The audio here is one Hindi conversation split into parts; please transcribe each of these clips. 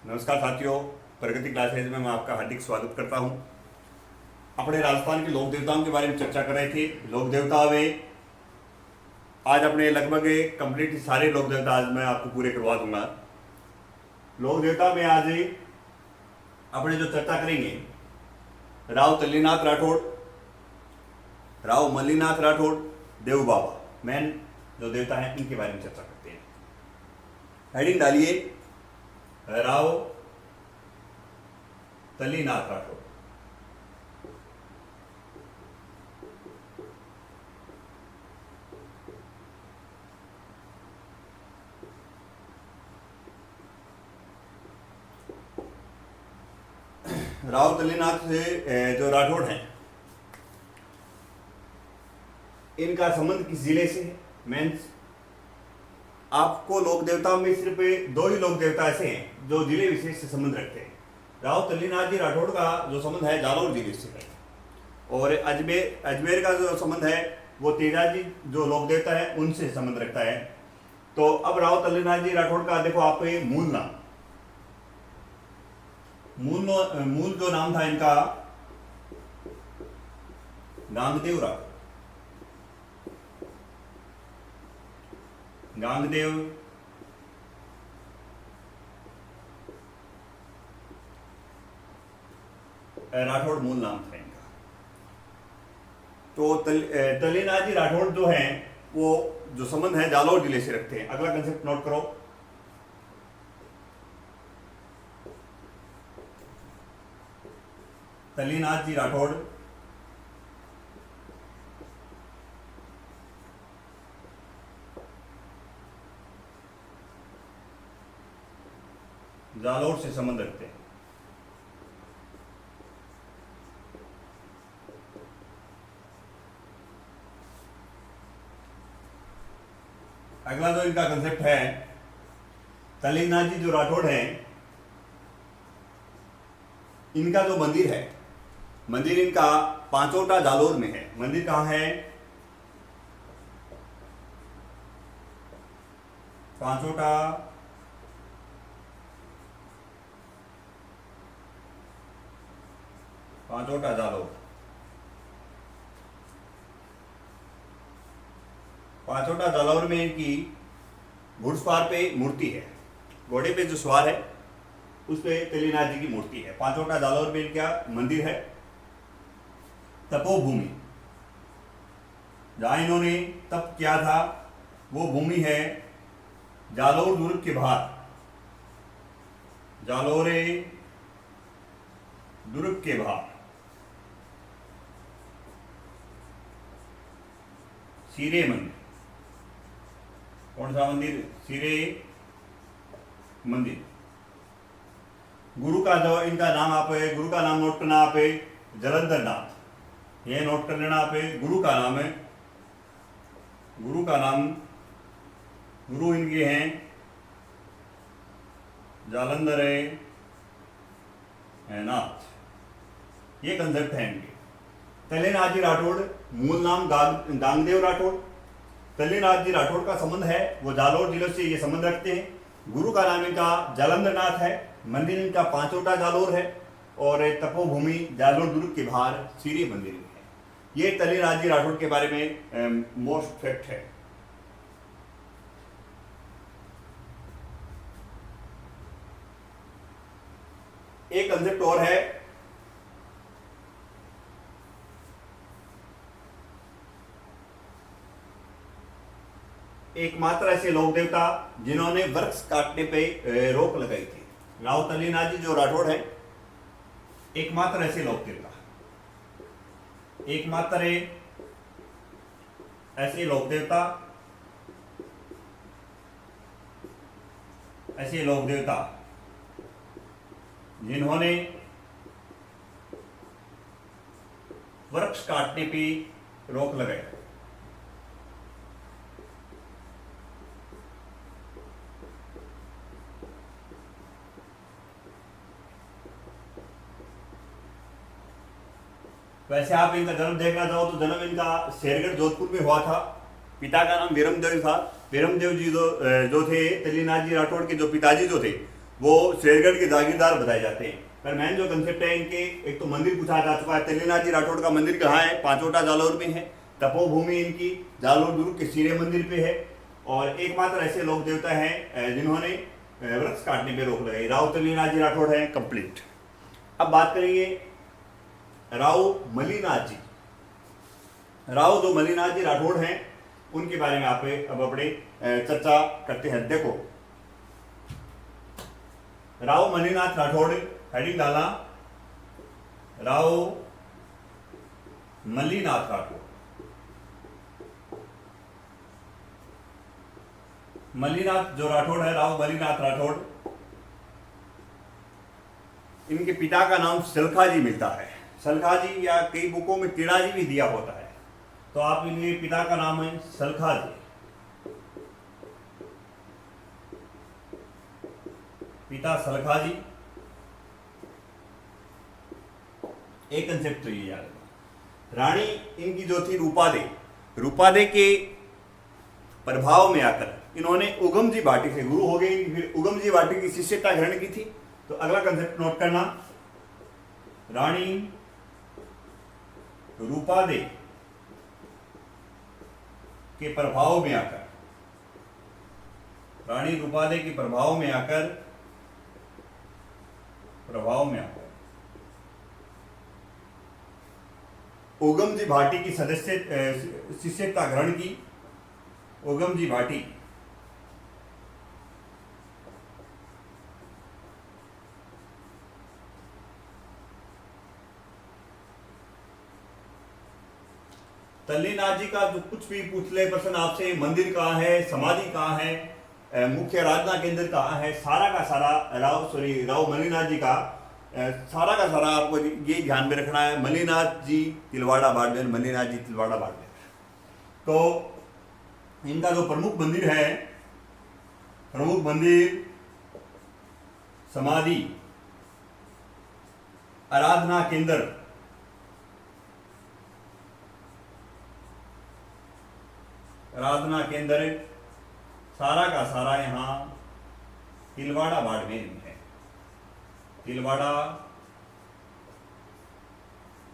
नमस्कार साथियों, प्रगति क्लासेज में मैं आपका हार्दिक स्वागत करता हूं। अपने राजस्थान के लोक देवताओं के बारे में चर्चा कर रहे थे। लोक देवता में आज अपने लगभग कंप्लीट सारे लोक देवता आज मैं आपको पूरे करवा दूंगा। लोक देवता में आज अपने जो चर्चा करेंगे, राव तल्लीनाथ राठौड़, राव मल्लीनाथ राठौड़, देव बाबा, मेन जो देवता हैं इनके बारे में चर्चा करते हैं। हेडिंग डालिए, राव तल्लीनाथ राठौड़। राव तल्लीनाथ से जो राठौड़ हैं, इनका संबंध किस जिले से है? मीन्स आपको लोक देवताओं में सिर्फ दो ही लोक देवता ऐसे हैं जो जिले विशेष से संबंध रखते हैं। राव तल्लीनाथ जी राठौड़ का जो संबंध है जालौर जिले से है, और अजमेर का जो संबंध है वो तेजाजी जो लोक देवता है उनसे संबंध रखता है। तो अब राव तल्लीनाथ जी राठौड़ का देखो आप मूल नाम, मूल जो नाम था इनका गांगदेव राठौड़। गांगदेव राठौड़ मूल नाम था इनका। तो तल्लीनाथ जी राठौड़ जो हैं वो जो संबंध है जालौर जिले से रखते हैं। अगला कंसेप्ट नोट करो, तल्लीनाथ जी राठौड़ जालौर से संबंध रखते हैं। अगला जो इनका कंसेप्ट है, तल्लीनाथ जी जो राठौड़ हैं इनका जो मंदिर है, मंदिर इनका पांचोटा जालौर में है। मंदिर कहां है? पांचोटा जालौर। पांचोटा जालौर में इनकी घुड़सवार पे मूर्ति है, घोड़े पे जो सवार है उस पे तल्लीनाथ जी की मूर्ति है। पांचोटा जालौर में इनका मंदिर है। तपोभूमि, जहां इन्होंने तप किया था वो भूमि है जालौर दुर्ग के बाहर, जालौरे दुर्ग के बाहर सीरे मंदिर। कौन सा मंदिर? सीरे मंदिर। गुरु का जो इनका नाम आप गुरु का नाम नोट करना, आप जलंधर नाथ, ये नोट कर लेना आप। गुरु का नाम है, गुरु का नाम, गुरु इनके हैं जालंधर नाथ। ये कंसेप्ट है इनके। तल्लीनाथ जी राठौड़ मूल नाम गांगदेव राठौड़। तल्लीनाथ जी राठौड़ का संबंध है वो जालौर जिले से ये संबंध रखते हैं। गुरु का नाम इनका जालंधर नाथ है। मंदिर इनका पांचोटा जालौर है और तपोभूमि जालौर दुर्ग के बाहर सीरी मंदिर में है। ये तल्लीनाथ जी राठौड़ के बारे में मोस्ट फैक्ट है। एक कंसेप्ट और है, एकमात्र ऐसे लोक देवता जिन्होंने वृक्ष काटने पे रोक लगाई थी। राव तल्लीनाथ जी जो राठौड़ है एकमात्र ऐसे लोक देवता, एकमात्र ऐसे लोक देवता, ऐसे लोक देवता जिन्होंने वृक्ष काटने पे रोक लगाई। वैसे आप इनका जन्म देखना चाहो तो जन्म इनका शेरगढ़ जोधपुर में हुआ था। पिता का नाम वीरमदेव था। वीरमदेव जी जो थे तल्लीनाथ जी राठौड़ के जो पिताजी जो थे वो शेरगढ़ के जागीरदार बताए जाते हैं। पर मेन जो कंसेप्ट है इनके, एक तो मंदिर पूछा जा चुका है, तेलीनाथ जी राठौड़ का मंदिर कहाँ है, पांचोटा जालौर में है। तपोभूमि इनकी जालौर दुर्ग के सीरे मंदिर पे है। और एकमात्र ऐसे लोक देवता हैं जिन्होंने वृक्ष काटने पे रोक लगाई, राव तेलीनाथ जी राठौड़ है। कंप्लीट। अब बात करेंगे राव मलिनाथ जी। राव जो मलिनाथ जी राठौड़ हैं उनके बारे में आप अब अपने चर्चा करते हैं। देखो, राव मलिनाथ राठौड़, हेडिंग डाला राव मलिनाथ राठौड़। मलिनाथ जो राठौड़ है, राव मलिनाथ राठौड़, इनके पिता का नाम सलखा जी मिलता है। सलखा जी, या कई बुकों में टीड़ा जी भी दिया होता है, तो आप इनके पिता का नाम है सलखा जी। पिता सलखा जी। एक कंसेप्ट तो ये याद रखना। रानी इनकी जो थी रूपादे, रूपादे के प्रभाव में आकर इन्होंने उगम जी भाटी से गुरु हो गई, फिर उगम जी भाटी की शिष्यता ग्रहण की थी। तो अगला कंसेप्ट नोट करना, रानी रूपादे के प्रभाव में आकर, रानी रूपादे के प्रभाव में आकर उगम जी भाटी की सदस्य शिष्यता ग्रहण की। उगम जी भाटी तल्लीनाथ जी का जो कुछ भी पूछ ले पर्सन आपसे, मंदिर कहाँ है, समाधि कहाँ है, मुख्य आराधना केंद्र कहाँ है, सारा का सारा राव मलिनाथ जी का सारा का सारा आपको ये ध्यान में रखना है। मलिनाथ जी तिलवाड़ा बाड़मेर, मलिनाथ जी तिलवाड़ा बाड़मेर। तो इनका जो प्रमुख मंदिर है, प्रमुख मंदिर, समाधि, आराधना केंद्र, आराधना केंद्र सारा का सारा यहाँ तिलवाड़ा बाड़मेर में है। तिलवाड़ा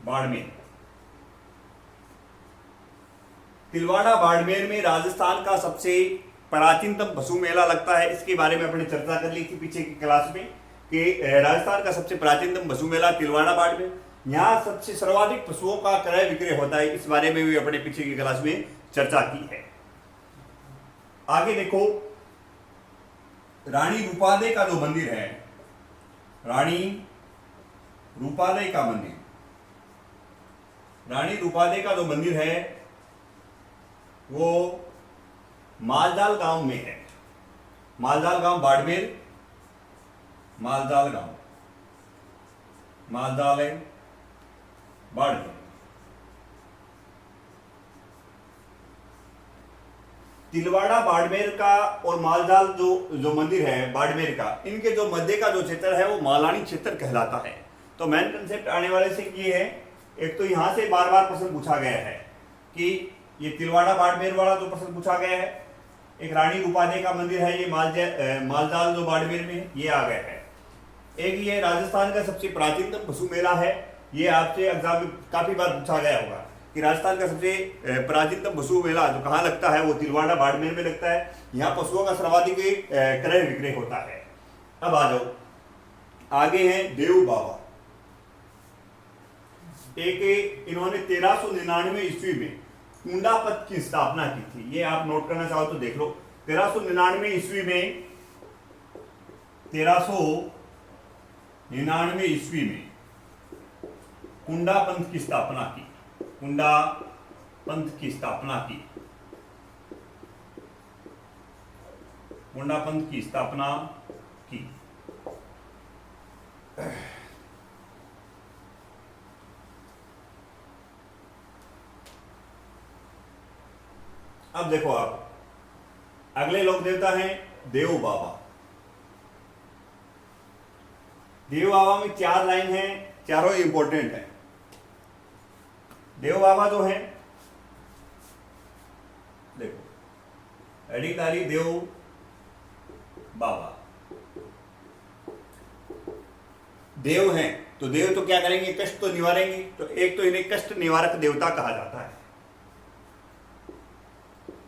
बाड़मेर। तिलवाड़ा बाड़मेर में राजस्थान का सबसे प्राचीनतम पशु मेला लगता है। इसके बारे में अपने चर्चा कर ली थी पीछे की क्लास में कि राजस्थान का सबसे प्राचीनतम पशु मेला तिलवाड़ा बाड़मेर। यहाँ सबसे सर्वाधिक पशुओं का क्रय विक्रय होता है। इस बारे में भी अपने पीछे की क्लास में चर्चा की है। आगे देखो, रानी रूपादे का जो मंदिर है, रानी रूपादे का मंदिर, रानी रूपादे का जो मंदिर है वो मालजाल गांव में है। मालजाल गांव बाड़मेर, मालजाल गांव, मालजाल है बाड़मेर। तिलवाड़ा बाड़मेर का और मालजाल जो मंदिर है बाड़मेर का, इनके जो मध्य का जो क्षेत्र है वो मालानी क्षेत्र कहलाता है। तो मेन कंसेप्ट आने वाले से ये है, एक तो यहां से बार बार प्रश्न पूछा गया है कि ये तिलवाड़ा बाड़मेर वाला जो प्रश्न पूछा गया है, एक रानी रूपादे का मंदिर है, ये मालजाल जो बाड़मेर में ये आ गया है। एक ये राजस्थान का सबसे प्राचीनतम पशु मेला है, ये आपसे एग्जाम में काफी बार पूछा गया होगा कि राजस्थान का सबसे प्राचीनतम पशु मेला जो कहाँ लगता है वो तिलवाड़ा बाड़मेर में लगता है। यहाँ पशुओं का सर्वाधिक क्रय विक्रय होता है। अब आ जाओ, आगे हैं देव बाबा। एक इन्होंने 1399 ईस्वी में कुंडा पथ की स्थापना की थी। ये आप नोट करना चाहो तो देख लो, 1399 ईस्वी में, 1399 ईस्वी में कुंडा पंथ की स्थापना की। कुंडा पंथ की स्थापना की। कुंडा पंथ की स्थापना की। अब देखो आप, अगले लोक देवता हैं देव बाबा। देव बाबा में 4 लाइन है, चारों इंपॉर्टेंट है। देव बाबा जो है, देखो एडिकारी देव बाबा, देव हैं तो देव तो क्या करेंगे, कष्ट तो निवारेंगे। तो एक तो इन्हें कष्ट निवारक देवता कहा जाता है,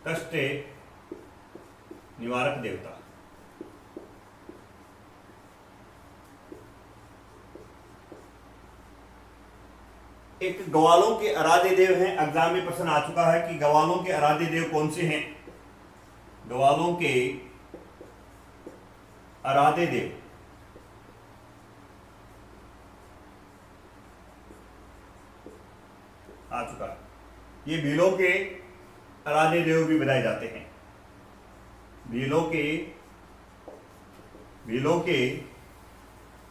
कष्ट निवारक देवता। एक ग्वालों के आराध्य देव हैं। एग्जाम में प्रश्न आ चुका है कि ग्वालों के आराध्य देव कौन से हैं। ग्वालों के आराध्य देव आ चुका है। ये भीलों के आराध्य देव भी बताए जाते हैं। भीलों के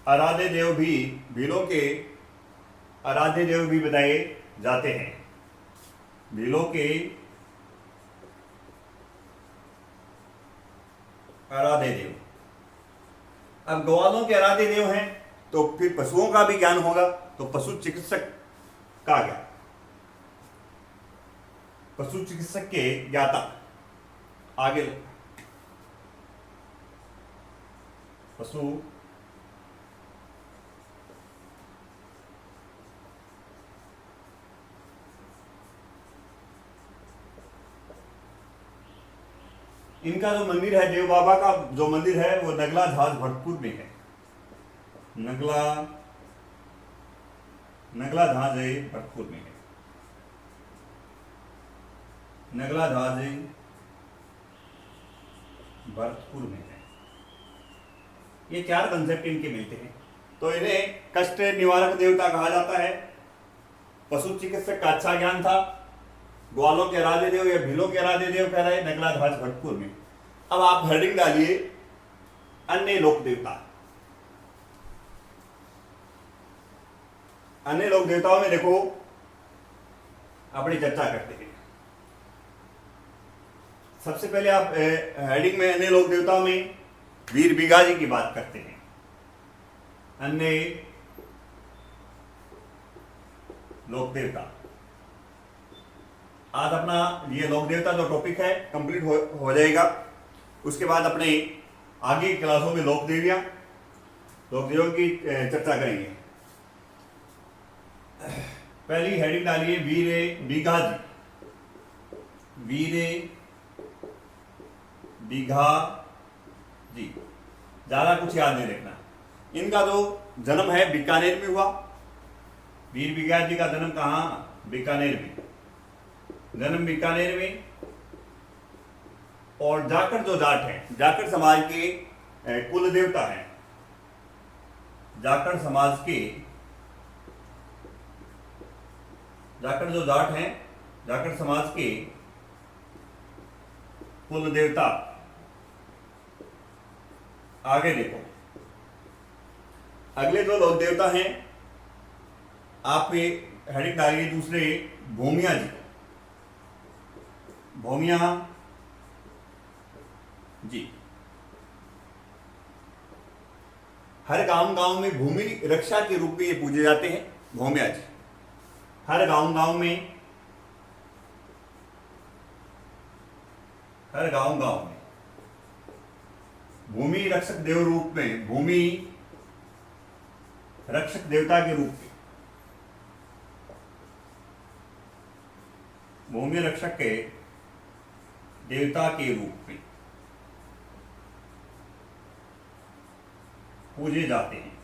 आराध्य देव भी बताए जाते हैं। भीलों के आराध्य देव। अब ग्वालों के आराध्य देव हैं तो फिर पशुओं का भी ज्ञान होगा, तो पशु चिकित्सक का ज्ञान, पशु चिकित्सक के ज्ञाता आगे पशु इनका जो मंदिर है, देव बाबा का जो मंदिर है वो नगला झाज भरतपुर में है। नगला झाज भरतपुर में है। नगला झाज भरतपुर में है। ये चार कंसेप्ट इनके मिलते हैं। तो इन्हें कष्ट निवारक देवता कहा जाता है। पशु चिकित्सक का अच्छा ज्ञान था। ग्वालों के आराध्य देव या भीलों के आराध्य देव कह रहे नगला ध्वज भरतपुर में। अब आप हेडिंग डालिए अन्य लोक देवता। अन्य लोक देवताओं में देखो अपनी चर्चा करते हैं। सबसे पहले आप हेडिंग में अन्य लोक देवताओं में वीर बिगा जी की बात करते हैं। अन्य लोक देवता। आज अपना ये लोक देवता जो टॉपिक है कंप्लीट हो जाएगा। उसके बाद अपने आगे की क्लासों में लोक देवियों की चर्चा करेंगे। पहली हेडिंग डालिए वीर बिगा जी। वीर बिगा जी, ज्यादा कुछ याद नहीं रखना। इनका जो जन्म है बीकानेर में हुआ। वीर बिगा जी का जन्म कहाँ? बीकानेर में। जन्म बीकानेर में। और जाखड़ जो जाट है, जाखड़ समाज के कुल देवता हैं। जाखड़ समाज के जाखड़ जो जाट हैं, जाखड़ समाज के कुल देवता। आगे देखो अगले दो लोक देवता हैं। आप हेडिंग डालिए दूसरे भूमिया जी। भूमिया जी, हर गांव में भूमि रक्षा के रूप में ये पूजे जाते हैं। भूमिया जी हर गांव में भूमि रक्षक देव रूप में, भूमि रक्षक देवता के रूप में, भूमि रक्षक के देवता के रूप में पूजे जाते हैं।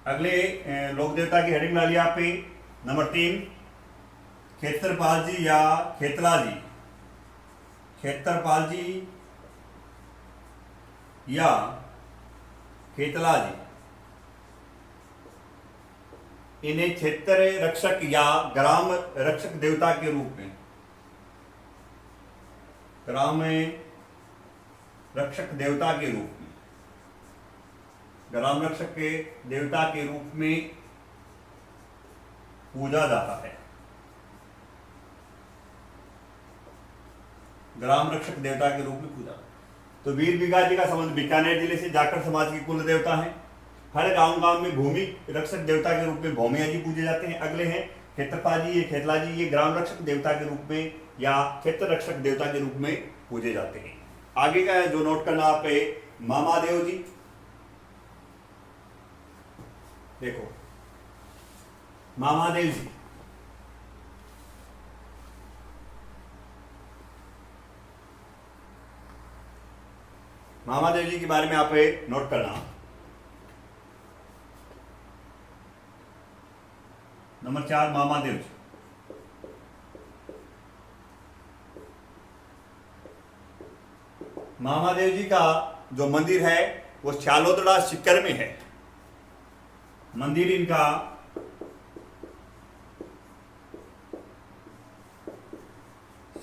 अगले लोक देवता की हेडिंग डालिए आप पे नंबर 3 खेतरपाल जी या खेतला जी। खेतरपाल जी या खेतला जी, इन्हें क्षेत्र रक्षक या ग्राम रक्षक देवता के रूप में, ग्राम रक्षक देवता के रूप में, ग्राम रक्षक के देवता के रूप में पूजा जाता है। ग्राम रक्षक देवता के रूप में पूजा। तो वीर बिगा जी का संबंध बीकानेर जिले से जाखड़ समाज की कुल देवता है। हर गांव में भूमि रक्षक देवता के रूप में भौमिया जी पूजे जाते हैं। अगले हैं खेतरपाल जी, ये खेतला जी, ये ग्राम रक्षक देवता के रूप में या क्षेत्र रक्षक देवता के रूप में पूजे जाते हैं। आगे का जो नोट करना आप मामा देव जी। देखो मामादेव जी, मामादेव जी के बारे में आप नोट करना। नंबर 4 मामादेव जी। मामादेव जी का जो मंदिर है वो चालोदड़ा सीकर में है। मंदिर इनका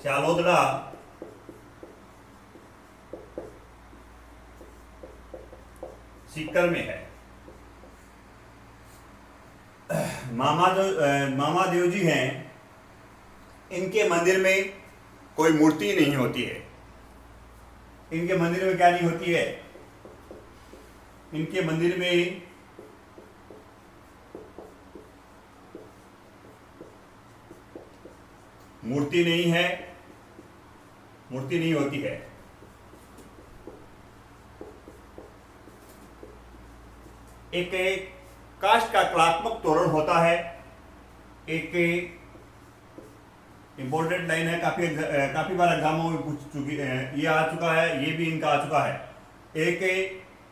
चालोदड़ा सीकर में है। मामादेव जी हैं, इनके मंदिर में कोई मूर्ति नहीं होती है। इनके मंदिर में क्या नहीं होती है? इनके मंदिर में मूर्ति नहीं है, मूर्ति नहीं होती है। एक काष्ठ का कलात्मक तोरण होता है। एक इंपॉर्टेंट लाइन है, काफी बार एग्जामों में पूछ चुकी है, ये आ चुका है, ये भी इनका आ चुका है। एक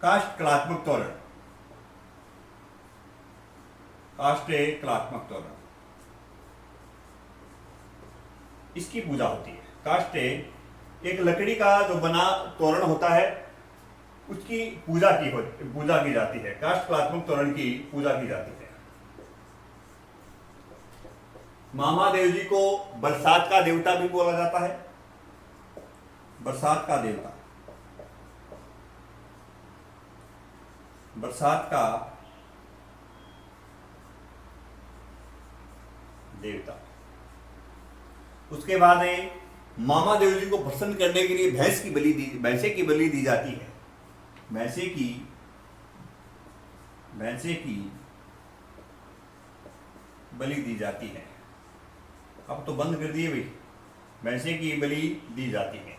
काष्ठ कलात्मक तोरण, काष्ठ कलात्मक तोरण, इसकी पूजा होती है। काष्ठ एक लकड़ी का जो बना तोरण होता है, उसकी पूजा की जाती है। काष्ठ कलात्मक तोरण की पूजा की जाती है। मामादेव जी को बरसात का देवता भी बोला जाता है। बरसात का देवता, बरसात का देवता। उसके बाद मामादेव जी को प्रसन्न करने के लिए भैंसे की बलि दी जाती है। भैंसे की बलि दी जाती है। अब तो बंद कर दिए भाई, भैंसे की बलि दी जाती है।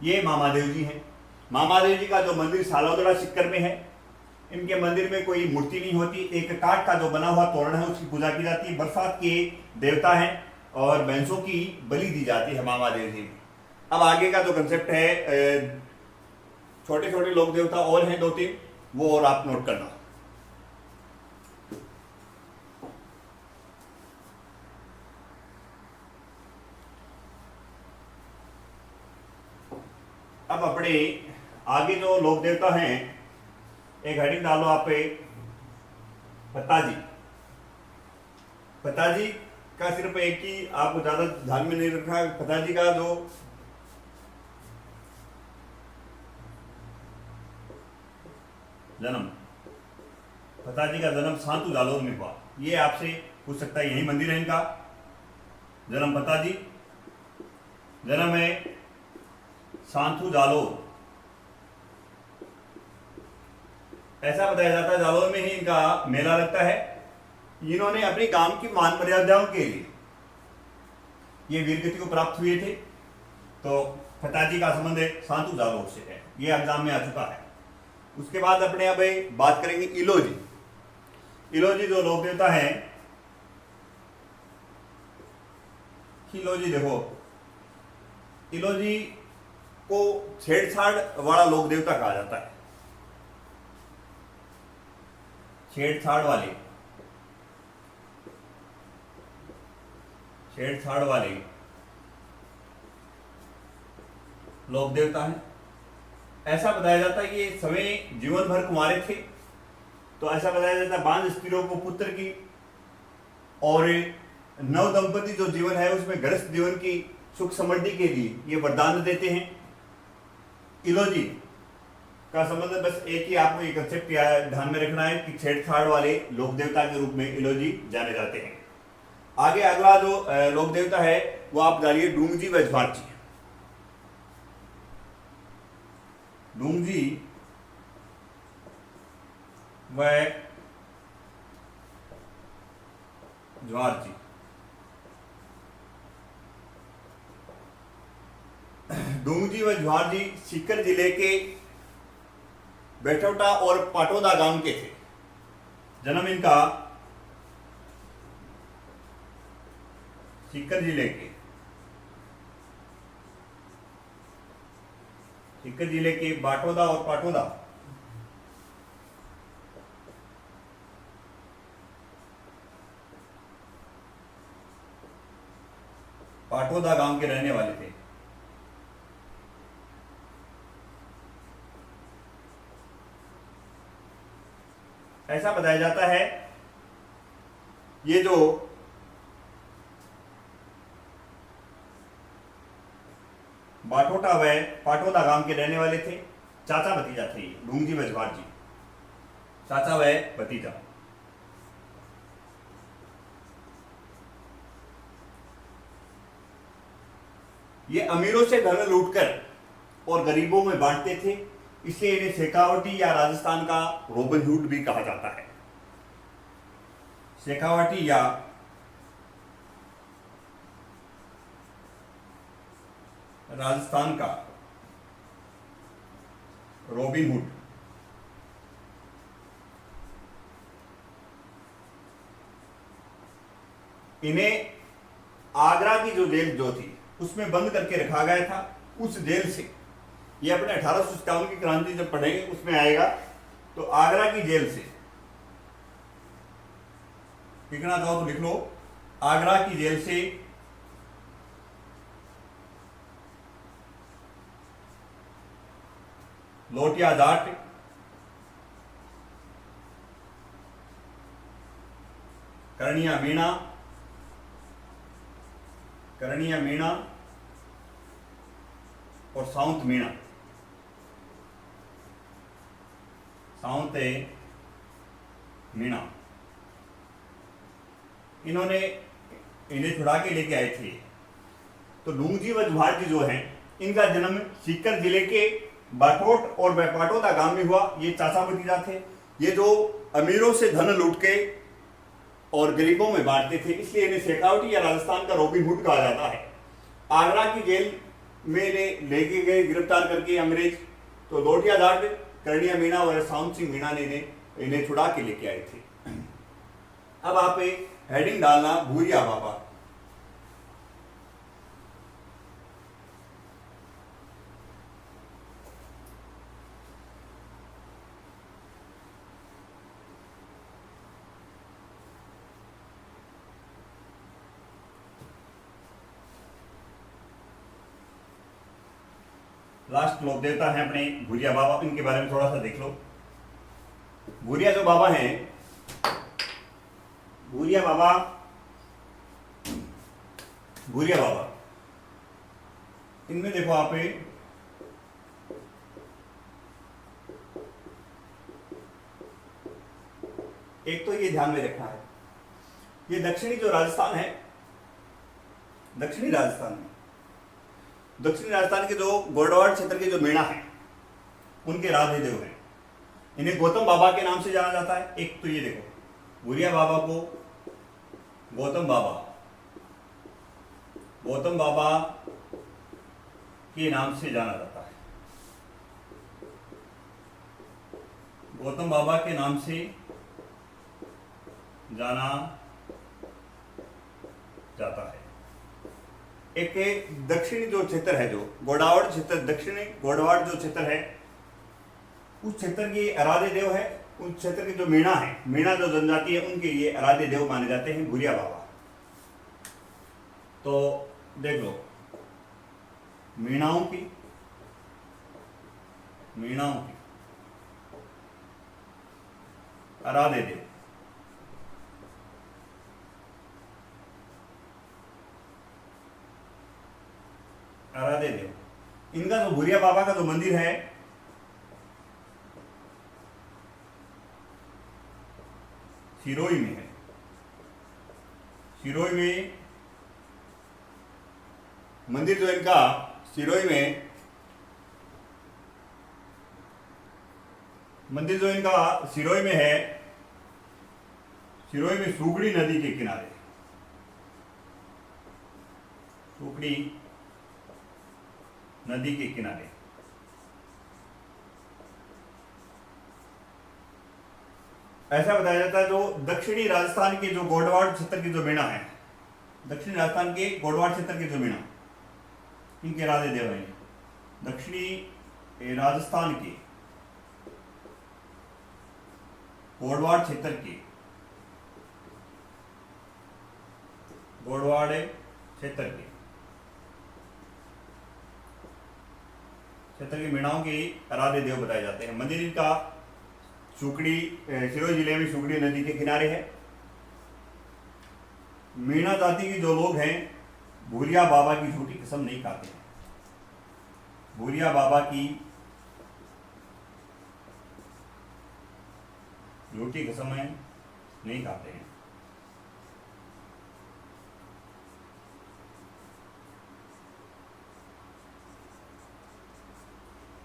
ये मामादेव जी हैं। मामादेव जी का जो मंदिर सालोदड़ा सीकर में है, इनके मंदिर में कोई मूर्ति नहीं होती। एक काठ का जो बना हुआ तोरण है, उसकी पूजा की जाती है। बरसात के देवता हैं और भैंसों की बलि दी जाती है मामादेव जी। अब आगे का जो कंसेप्ट है, छोटे छोटे लोक देवता और हैं 2-3, वो और आप नोट करना। अब अपने आगे जो लोक देवता हैं, एक हेडिंग डालो आप, पिताजी। पिताजी का सिर्फ एक ही आपको ज्यादा ध्यान में नहीं रखना। पिताजी का जो जन्म, पिताजी का जन्म सांतु जालोर में हुआ। ये आपसे पूछ सकता है, यही मंदिर है इनका। जन्म पिताजी, जन्म है सांतु जालोर। ऐसा बताया जाता है जालोर में ही इनका मेला लगता है। इन्होंने अपनी काम की मान मर्यादाओं के लिए ये वीरगति को प्राप्त हुए थे। तो पिताजी का संबंध सांतु जालोर से है, ये एग्जाम में आ चुका है। उसके बाद अपने अब बात करेंगे इलोजी। इलोजी जो लोक देवता है, इलोजी देखो, इलोजी को छेड़छाड़ वाला लोक देवता कहा जाता है। छेड़छाड़ वाले लोक देवता है। ऐसा बताया जाता है कि ये सभी जीवन भर कुंवारे थे। तो ऐसा बताया जाता है, बांझ स्त्रियों को पुत्र की और नव दंपति जो जीवन है उसमें गृहस्थ जीवन की सुख समृद्धि के लिए ये वरदान देते हैं। इलोजी का संबंध बस एक ही आपको ये कंसेप्ट ध्यान में रखना है कि छेड़छाड़ वाले लोक देवता के रूप में इलोजी जाने जाते हैं। आगे अगला जो लोक देवता है वो आप डालिए डूंगजी व ज्वारजी। डूंगजी व ज्वारजी। डूंगजी व ज्वारजी सीकर जिले के बैठौटा और पाटोदा गांव के थे। जन्म इनका सीकर जिले के बाटोदा और पाटोदा गांव के रहने वाले थे। ऐसा बताया जाता है ये जो बाटोटा व पाटोदा गांव के रहने वाले थे, चाचा भतीजा थे, ढूंगजी मझवार जी, चाचा व भतीजा। ये अमीरों से धन लूटकर और गरीबों में बांटते थे, इसलिए इन्हें शेखावटी या राजस्थान का रॉबिन हुड भी कहा जाता है। शेखावटी या राजस्थान का रॉबिन हुड। इन्हें आगरा की जो जेल जो थी उसमें बंद करके रखा गया था। उस जेल से, ये अपने 1857 की क्रांति जब पढ़ेंगे उसमें आएगा, तो आगरा की जेल से लिखना चाहो तो लिख लो, आगरा की जेल से लोटिया जाट, करनिया मीणा और साउंत मीणा इन्हें छुड़ा के लेके आए थे। तो ढूंगजी मझवार जी जो हैं, इनका जन्म सीकर जिले के बाठोट और पाटोदा गांव में हुआ। ये चाचा भतीजा थे। ये जो अमीरों से धन लूट के और गरीबों में बांटते थे, इसलिए इन्हें शेखावटी या राजस्थान का रॉबिन हुड कहा जाता है। आगरा की जेल में लेके गए गिरफ्तार करके अंग्रेज, तो लोटिया जाट, करनिया मीणा और साउंत सिंह मीणा ने इन्हें छुड़ा के लेके आए थे। अब आप हेडिंग डालना भूरिया बाबा। लास्ट लोक देवता है अपने भूरिया बाबा, इनके बारे में थोड़ा सा देख लो। भूरिया जो बाबा हैं, भूरिया बाबा इनमें देखो आप, एक तो ये ध्यान में रखना है, ये दक्षिणी जो राजस्थान है, दक्षिणी राजस्थान के जो गोडवाड़ क्षेत्र के जो मीणा है, उनके राधेदेव हैं। इन्हें गौतम बाबा के नाम से जाना जाता है। एक तो ये देखो, भूरिया बाबा को गौतम बाबा के नाम से जाना जाता है। गौतम बाबा के नाम से जाना जाता है। एक दक्षिणी जो क्षेत्र है, जो गोडावड़ क्षेत्र, दक्षिणी गोडावड़ जो क्षेत्र है, उस क्षेत्र के आराध्य देव है। उस क्षेत्र के जो मीणा है, मीणा जो जनजाति है, उनके ये आराध्य देव माने जाते हैं भूरिया बाबा। तो देख लो, मीणाओं की आराध्य देव, इनका जो भूरिया बाबा का जो मंदिर है, सिरोही में है। सिरोही में मंदिर जो इनका सिरोही में है, सिरोही में सुगड़ी नदी के किनारे, सुगड़ी नदी के किनारे ऐसा बताया जाता है जो दक्षिणी राजस्थान के जो गोडवाड़ क्षेत्र की जो मीणा है, दक्षिणी राजस्थान के गोडवाड़ क्षेत्र की जो मीणा, इनके राधे देव हैं। दक्षिणी राजस्थान के गोडवाड़ क्षेत्र की, गोडवाड़ क्षेत्र की मीणाओं के आराध्य देव बताए जाते हैं। मंदिर इनका सुकड़ी, सिरोही जिले में सुकड़ी नदी के किनारे है। मीणा जाति के जो लोग हैं भूरिया बाबा की झूठी कसम नहीं खाते हैं। भूरिया बाबा की झूठी कसम नहीं खाते हैं।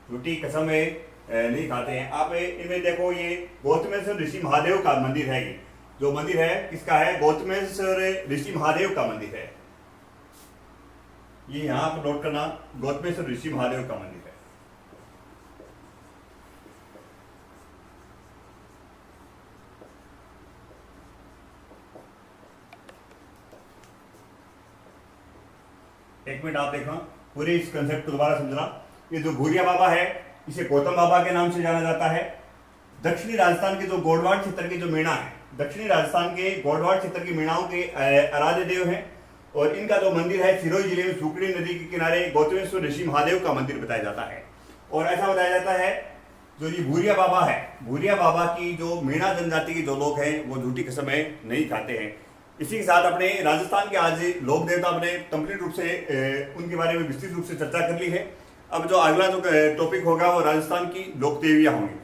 झूठी कसम नहीं खाते हैं। आप इनमें देखो, ये गौतमेश्वर ऋषि महादेव का मंदिर है। ये जो मंदिर है किसका है? गौतमेश्वर ऋषि महादेव का मंदिर है। ये यहाँ पर नोट करना, गौतमेश्वर ऋषि महादेव का मंदिर है। एक मिनट आप देखना, पूरे इस कंसेप्ट को दोबारा समझना। ये जो भूरिया बाबा है इसे गौतम बाबा के नाम से जाना जाता है। दक्षिणी राजस्थान के जो गोडवाड़ क्षेत्र की जो मीणा है, दक्षिणी राजस्थान के गोडवाड़ क्षेत्र की मीणाओं के आराध्य देव हैं। और इनका जो मंदिर है सिरोही जिले में सुकड़ी नदी के किनारे गौतमेश्वर ऋषि महादेव का मंदिर बताया जाता है। और ऐसा बताया जाता है जो ये भूरिया बाबा है, भूरिया बाबा की जो मीणा जनजाति के जो लोग हैं वो झूठी कसम नहीं खाते हैं। इसी के साथ अपने राजस्थान के आज लोक देवता अपने कंप्लीट रूप से उनके बारे में विस्तृत रूप से चर्चा कर ली है। अब जो अगला जो टॉपिक होगा वो राजस्थान की लोक देवियाँ होंगी।